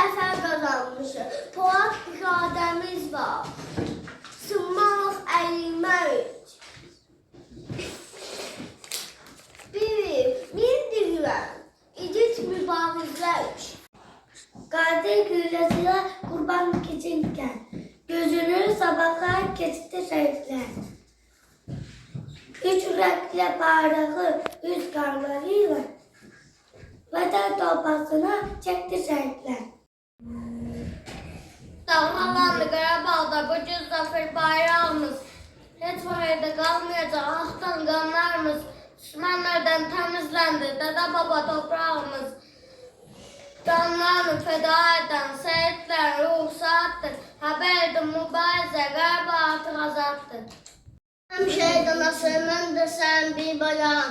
zəfər qazanmışıq. Polad iradəmiz var. Sınmaq əyilmək. Bildirirəm. İdit mübarizlər. Qadir gülləsinə qurban keçirkən, gözünü sabahlar keçdi şəriflər. Üç ürəklə bayrağı üz qarlarıyla vətən torpağına çəkdi şəriflər. Dalğalandı Qarabağda bu gün zəfər bayrağımız. Heç vaxt qalmayacaq axtan qanlarımız. Düşmənlərdən təmizləndi dədə baba toprağımız. Canlarını feda eden şehitler ruhsattır. Haberdir mübarizə, Qarabağ artıq azaddır. Həm şəhid anasının da sən bir bayan,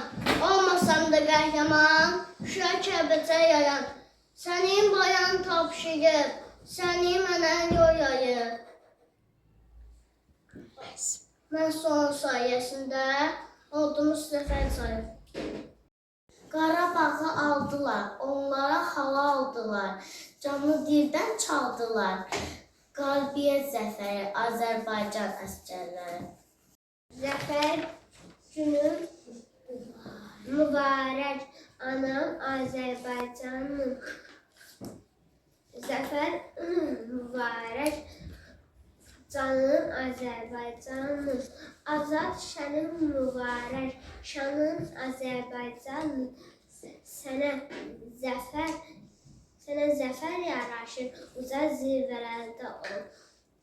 olmasan da qəhrəman, Şuşa Kəlbəcər yayan. Sənin bayan tapşırıb, səni mənə yoyayıb. Mən son sayəsində ordumuz zəfər sayıb. Qarabağı aldılar, onlara hava aldılar, canı dildən çaldılar. Qalbiyyət zəfəri Azərbaycan əsgərləri. Zəfər günü mübarək, anam Azərbaycanım. Zəfər mübarək, canım Azərbaycanım. Azad şənin mübarək, şanın Azərbaycanım. Sənə zəfər yaraşır, uca zirvələrdə ol.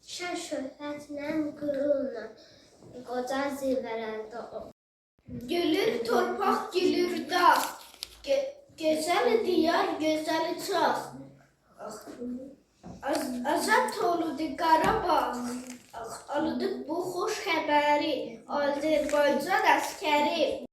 Şən şöhrətlə, qürurla, qoca zirvələrdə ol. Gülür torpaq, gülür dağ, gözəl diyar, gözəl çağ. Azad oldu Qarabağ, aldık bu xoş xəbəri, Azərbaycan əskəri.